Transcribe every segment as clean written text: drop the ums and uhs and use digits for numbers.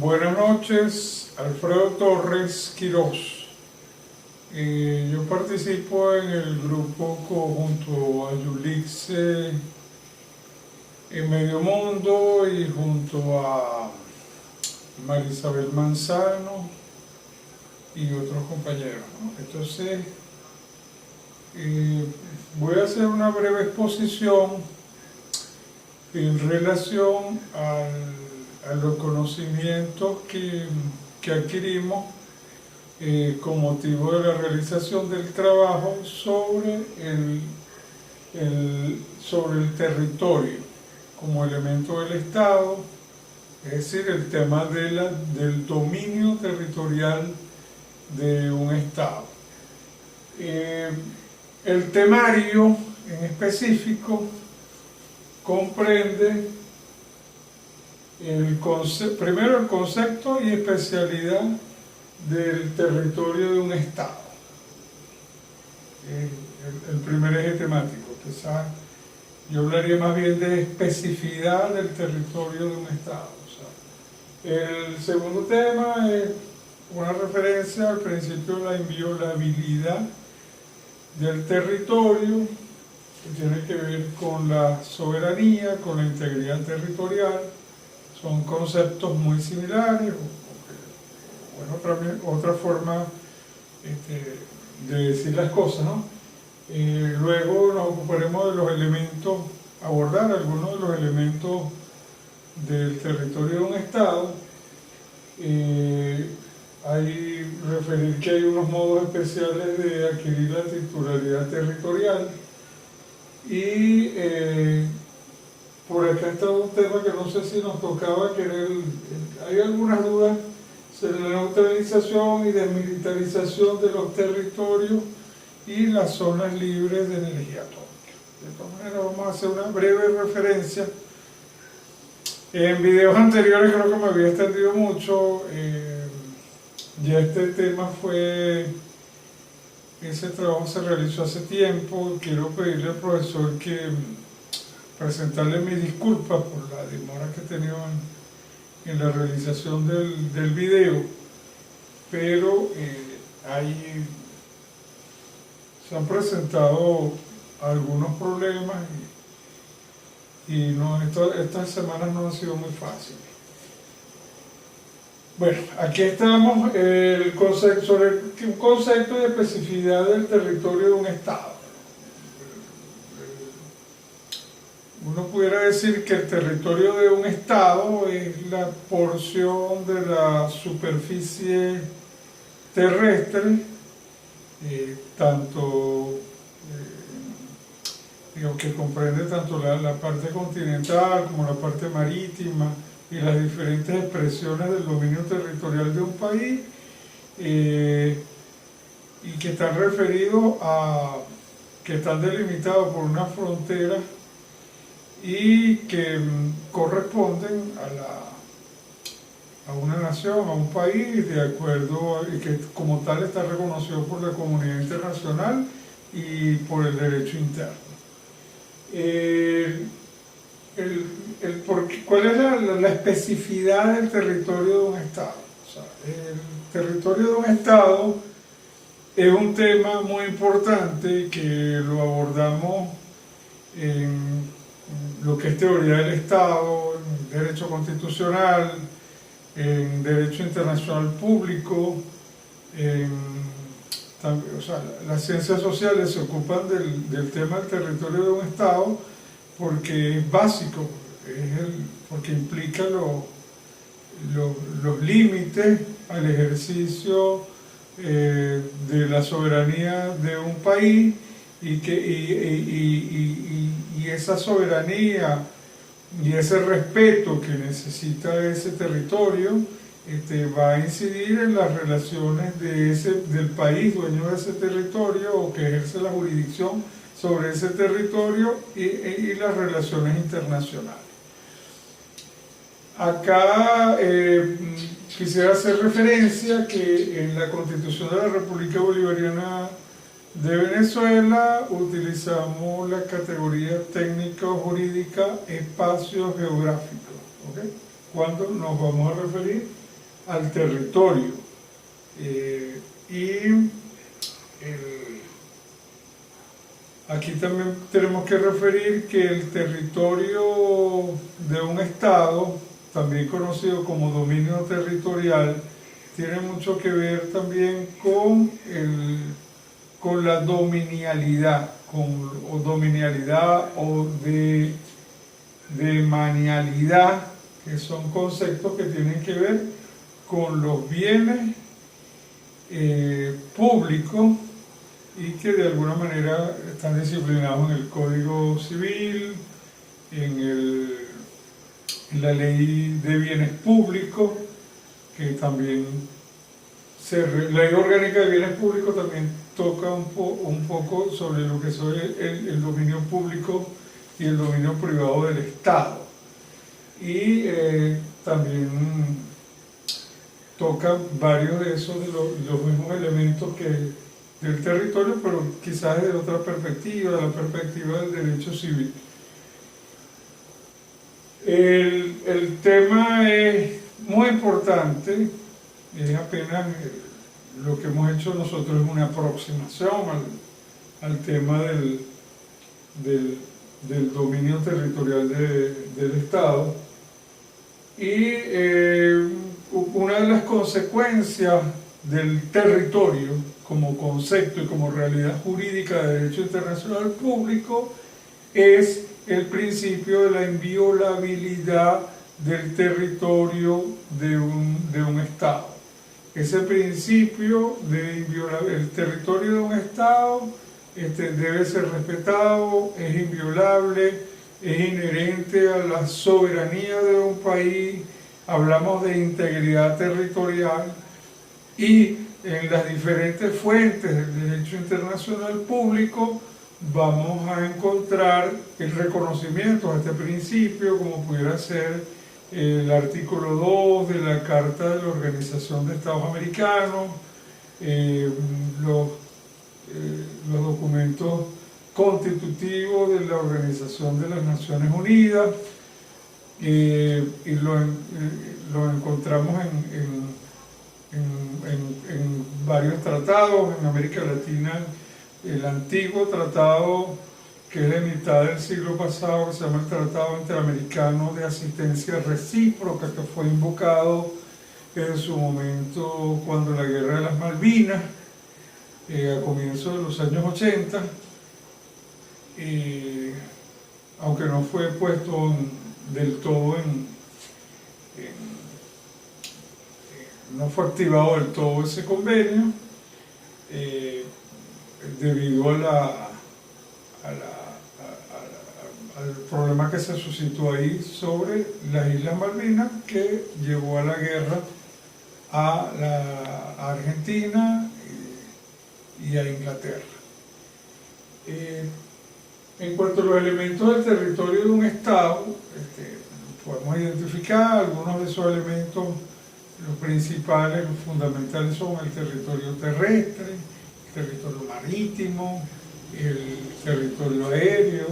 Buenas noches, Alfredo Torres Quirós. Yo participo en el grupo junto a Yulixe en Medio Mundo y junto a Marisabel Manzano y otros compañeros, ¿no? Entonces, voy a hacer una breve exposición en relación a los conocimientos que adquirimos con motivo de la realización del trabajo sobre el territorio como elemento del Estado, es decir, el tema del dominio territorial de un Estado. El temario en específico comprende primero el concepto y especialidad del territorio de un Estado. El primer eje temático. Quizás yo hablaría más bien de especificidad del territorio de un Estado. O sea, el segundo tema es una referencia al principio de la inviolabilidad del territorio, que tiene que ver con la soberanía, con la integridad territorial. Son conceptos muy similares, o otra forma de decir las cosas, ¿no? Luego nos ocuparemos de los elementos, abordar algunos de los elementos del territorio de un Estado. Referir que hay unos modos especiales de adquirir la titularidad territorial y por acá está un tema que no sé si nos tocaba, hay algunas dudas sobre la neutralización y desmilitarización de los territorios y las zonas libres de energía atómica. De todas maneras, vamos a hacer una breve referencia. En videos anteriores creo que me había extendido mucho. Ya este tema ese trabajo se realizó hace tiempo. Quiero pedirle al profesor presentarle mis disculpas por la demora que he tenido en la realización del video, pero se han presentado algunos problemas y estas semanas no han sido muy fáciles. Bueno, aquí estamos, sobre un concepto de especificidad del territorio de un Estado. Uno pudiera decir que el territorio de un Estado es la porción de la superficie terrestre, que comprende tanto la parte continental como la parte marítima y las diferentes expresiones del dominio territorial de un país, y que están referidos que están delimitados por una frontera y que corresponden a una nación, a un país, de acuerdo, y que como tal está reconocido por la comunidad internacional y por el derecho interno. ¿Cuál es la especificidad del territorio de un Estado? O sea, el territorio de un Estado es un tema muy importante que lo abordamos en lo que es teoría del Estado, en derecho constitucional, en derecho internacional público, las ciencias sociales se ocupan del tema del territorio de un Estado porque es básico, porque implica los límites al ejercicio de la soberanía de un país y esa soberanía y ese respeto que necesita ese territorio va a incidir en las relaciones del país dueño de ese territorio o que ejerce la jurisdicción sobre ese territorio y las relaciones internacionales. Acá quisiera hacer referencia que en la Constitución de la República Bolivariana de Venezuela utilizamos la categoría técnico-jurídica espacio geográfico. ¿Okay? ¿Cuándo nos vamos a referir al territorio. Aquí también tenemos que referir que el territorio de un estado, también conocido como dominio territorial, tiene mucho que ver también con la dominialidad, o de manialidad, que son conceptos que tienen que ver con los bienes públicos y que de alguna manera están disciplinados en el Código Civil, en la Ley de Bienes Públicos, que también la Ley Orgánica de Bienes Públicos también toca un poco sobre lo que es el dominio público y el dominio privado del Estado. Y también toca varios de esos, de los mismos elementos del territorio, pero quizás desde otra perspectiva, de la perspectiva del derecho civil. El tema es muy importante, es apenas lo que hemos hecho nosotros, es una aproximación al tema del dominio territorial del Estado. Y una de las consecuencias del territorio como concepto y como realidad jurídica de derecho internacional público es el principio de la inviolabilidad del territorio de un Estado. Ese principio de inviolabilidad, el territorio de un Estado debe ser respetado, es inviolable, es inherente a la soberanía de un país. Hablamos de integridad territorial y en las diferentes fuentes del derecho internacional público vamos a encontrar el reconocimiento a este principio, como pudiera ser el artículo 2 de la Carta de la Organización de Estados Americanos, los documentos constitutivos de la Organización de las Naciones Unidas, y lo encontramos en varios tratados. En América Latina, el antiguo tratado, que es de mitad del siglo pasado, que se llama el Tratado Interamericano de Asistencia Recíproca, que fue invocado en su momento cuando la Guerra de las Malvinas, a comienzos de los años 80, aunque no fue puesto del todo no fue activado del todo ese convenio, debido al problema que se suscitó ahí sobre las Islas Malvinas, que llevó a la guerra a Argentina y a Inglaterra. En cuanto a los elementos del territorio de un Estado, podemos identificar algunos de esos elementos. Los principales, los fundamentales son el territorio terrestre, el territorio marítimo, el territorio aéreo,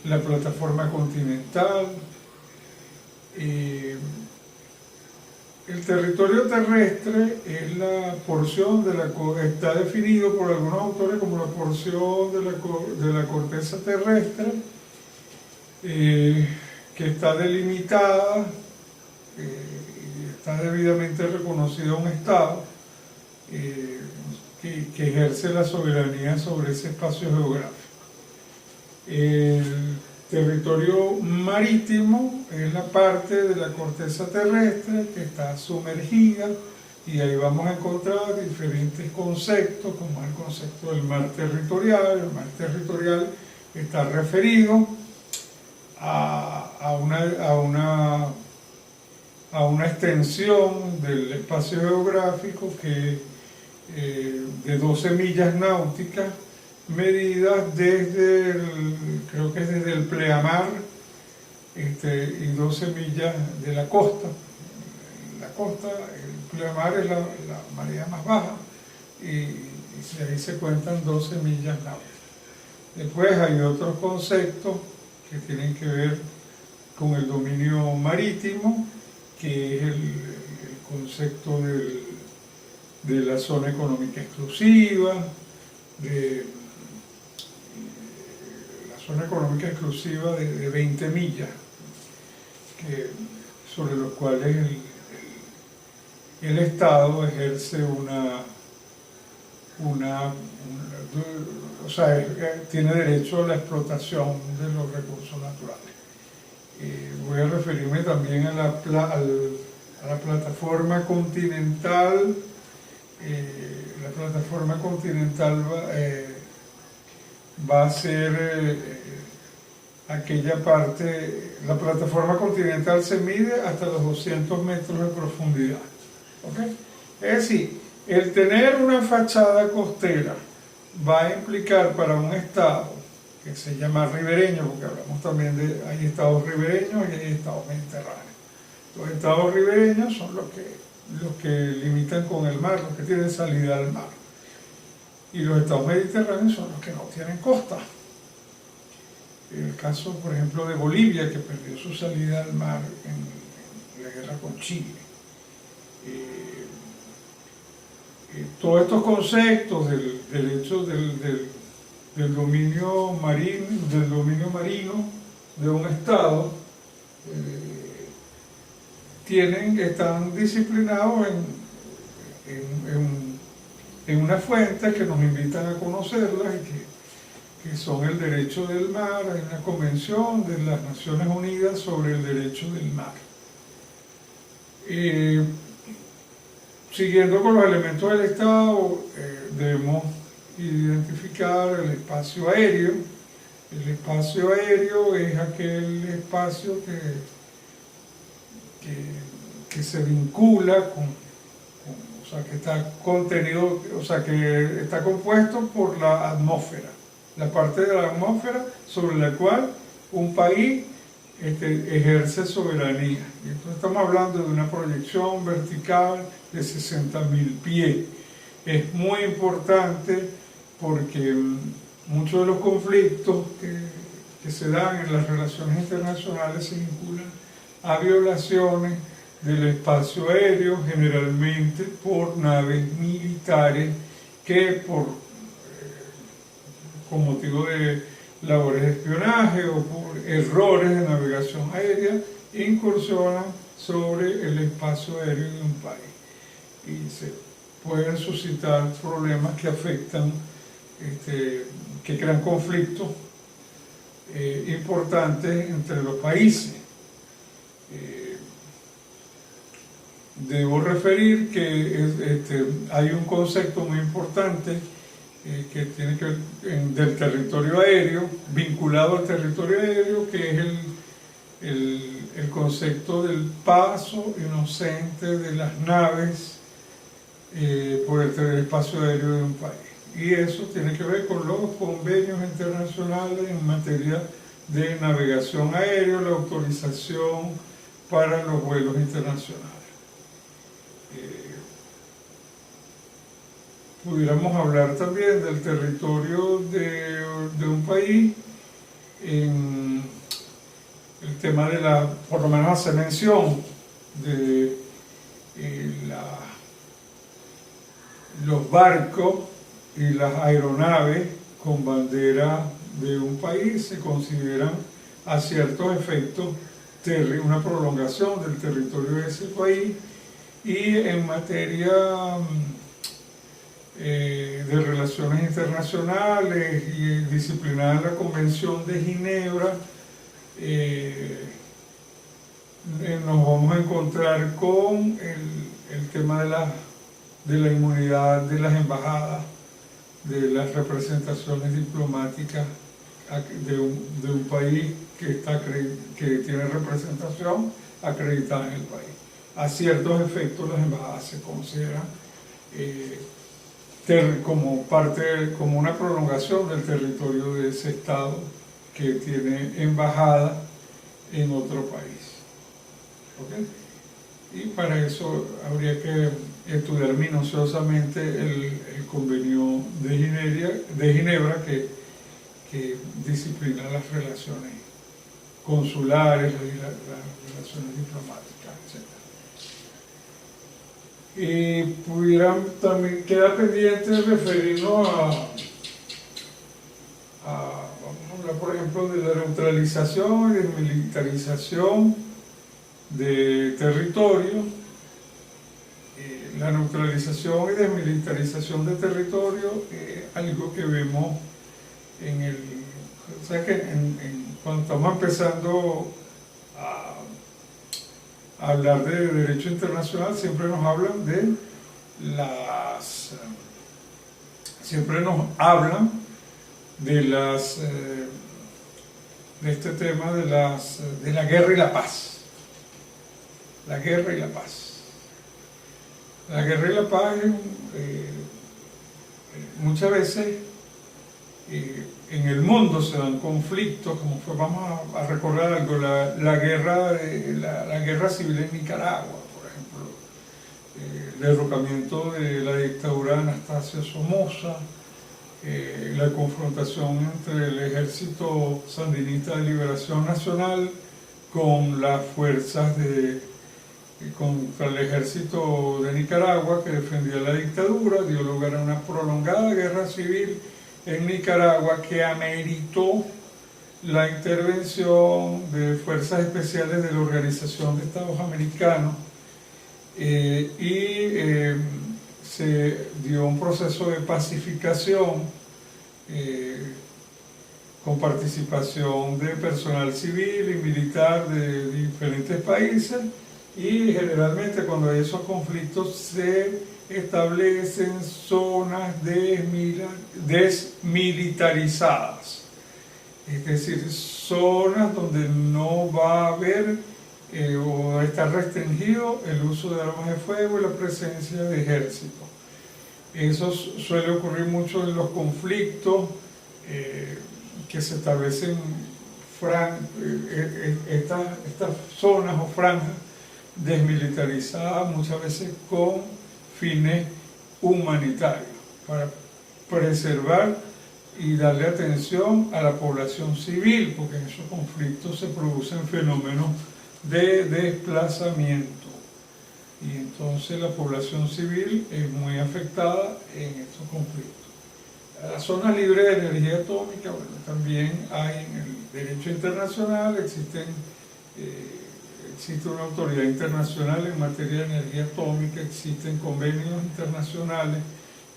la plataforma continental. El territorio terrestre es la porción está definido por algunos autores como la porción de la corteza terrestre, que está delimitada, está debidamente reconocido a un Estado que ejerce la soberanía sobre ese espacio geográfico. El territorio marítimo es la parte de la corteza terrestre que está sumergida, y ahí vamos a encontrar diferentes conceptos, como el concepto del mar territorial. El mar territorial está referido a una extensión del espacio geográfico de 12 millas náuticas, medidas creo que es desde el pleamar, y 12 millas de la costa. La costa, el pleamar es la marea más baja, y ahí se cuentan 12 millas náuticas. Después hay otros conceptos que tienen que ver con el dominio marítimo, que es el concepto de la zona económica exclusiva, de la zona económica exclusiva de 20 millas, sobre los cuales el Estado ejerce o sea, tiene derecho a la explotación de los recursos naturales. Voy a referirme también a la plataforma continental. La plataforma continental va a ser aquella parte. La plataforma continental se mide hasta los 200 metros de profundidad, ¿okay? Es decir, el tener una fachada costera va a implicar para un estado que se llama ribereño, porque hablamos también hay estados ribereños y hay estados mediterráneos. Los estados ribereños son los que limitan con el mar, los que tienen salida al mar. Y los estados mediterráneos son los que no tienen costa. El caso, por ejemplo, de Bolivia, que perdió su salida al mar en la guerra con Chile. Todos estos conceptos del derecho del dominio marino de un estado están disciplinados en una fuente que nos invitan a conocerlas, y que son el derecho del mar. Hay una convención de las Naciones Unidas sobre el derecho del mar. Siguiendo con los elementos del Estado, debemos identificar el espacio aéreo. El espacio aéreo es aquel espacio que se vincula o sea, que está contenido, o sea, que está compuesto por la atmósfera, la parte de la atmósfera sobre la cual un país ejerce soberanía. Y entonces estamos hablando de una proyección vertical de 60.000 pies. Es muy importante porque muchos de los conflictos que se dan en las relaciones internacionales se vinculan a violaciones del espacio aéreo, generalmente por naves militares que con motivo de labores de espionaje o por errores de navegación aérea incursionan sobre el espacio aéreo de un país y se pueden suscitar problemas que afectan, que crean conflictos importantes entre los países. Debo referir que hay un concepto muy importante que tiene que ver del territorio aéreo, vinculado al territorio aéreo, que es el concepto del paso inocente de las naves por el espacio aéreo de un país. Y eso tiene que ver con los convenios internacionales en materia de navegación aérea, la autorización para los vuelos internacionales. Pudiéramos hablar también del territorio de un país en el tema de por lo menos hace mención de los barcos y las aeronaves con bandera de un país se consideran a ciertos efectos una prolongación del territorio de ese país. Y en materia de relaciones internacionales y disciplinada en la Convención de Ginebra, nos vamos a encontrar con el tema de la inmunidad de las embajadas, de las representaciones diplomáticas de un país que tiene representación acreditada en el país. A ciertos efectos las embajadas se consideran como una prolongación del territorio de ese estado que tiene embajada en otro país. ¿Okay? Y para eso habría que estudiar minuciosamente el convenio de Ginebra que disciplina las relaciones consulares y las relaciones diplomáticas, etc. Y pudieran también quedar pendiente referirnos vamos a hablar por ejemplo de la neutralización y desmilitarización de territorio. La neutralización y desmilitarización de territorio es algo que vemos en el... O sea que cuando estamos empezando a hablar de derecho internacional, siempre nos hablan de de este tema de la guerra y la paz. La guerra y la paz. La guerra y la paz muchas veces en el mundo se dan conflictos, vamos a recordar algo, la guerra civil en Nicaragua, por ejemplo, el derrocamiento de la dictadura de Anastasio Somoza, la confrontación entre el Ejército Sandinista de Liberación Nacional con las fuerzas contra el ejército de Nicaragua que defendía la dictadura, dio lugar a una prolongada guerra civil en Nicaragua que ameritó la intervención de fuerzas especiales de la Organización de Estados Americanos se dio un proceso de pacificación con participación de personal civil y militar de diferentes países, y generalmente cuando hay esos conflictos se establecen zonas desmilitarizadas, es decir, zonas donde no va a haber o está restringido el uso de armas de fuego y la presencia de ejército. Eso suele ocurrir mucho en los conflictos que se establecen estas zonas o franjas desmilitarizadas, muchas veces con fines humanitarios, para preservar y darle atención a la población civil, porque en esos conflictos se producen fenómenos de desplazamiento. Y entonces la población civil es muy afectada en estos conflictos. Las zonas libres de energía atómica, bueno, también hay en el derecho internacional, existe una autoridad internacional en materia de energía atómica, existen convenios internacionales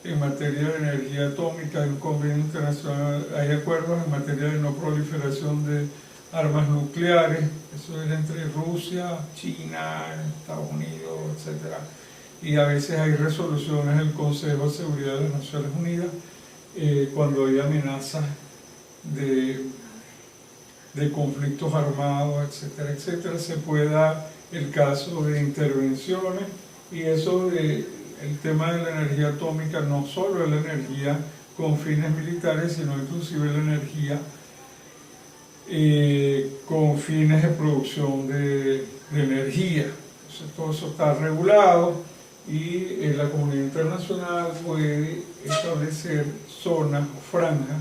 en materia de energía atómica, hay un convenio internacional, hay acuerdos en materia de no proliferación de armas nucleares, eso es entre Rusia, China, Estados Unidos, etc. Y a veces hay resoluciones del Consejo de Seguridad de las Naciones Unidas cuando hay amenazas de conflictos armados, etcétera, etcétera. Se puede dar el caso de intervenciones, y eso el tema de la energía atómica no solo es la energía con fines militares, sino inclusive la energía con fines de producción de energía. Entonces, todo eso está regulado y la comunidad internacional puede establecer zonas o franjas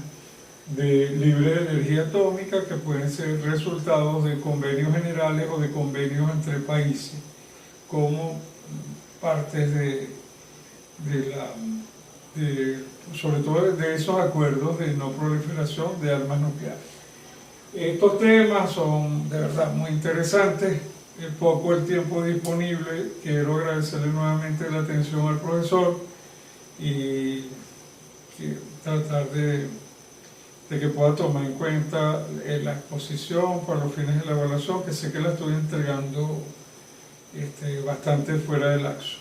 libre de energía atómica que pueden ser resultados de convenios generales o de convenios entre países como partes sobre todo de esos acuerdos de no proliferación de armas nucleares. Estos temas son de verdad muy interesantes. Poco el tiempo disponible, quiero agradecerle nuevamente la atención al profesor y tratar de que pueda tomar en cuenta la exposición para los fines de la evaluación, que sé que la estoy entregando bastante fuera del lapso.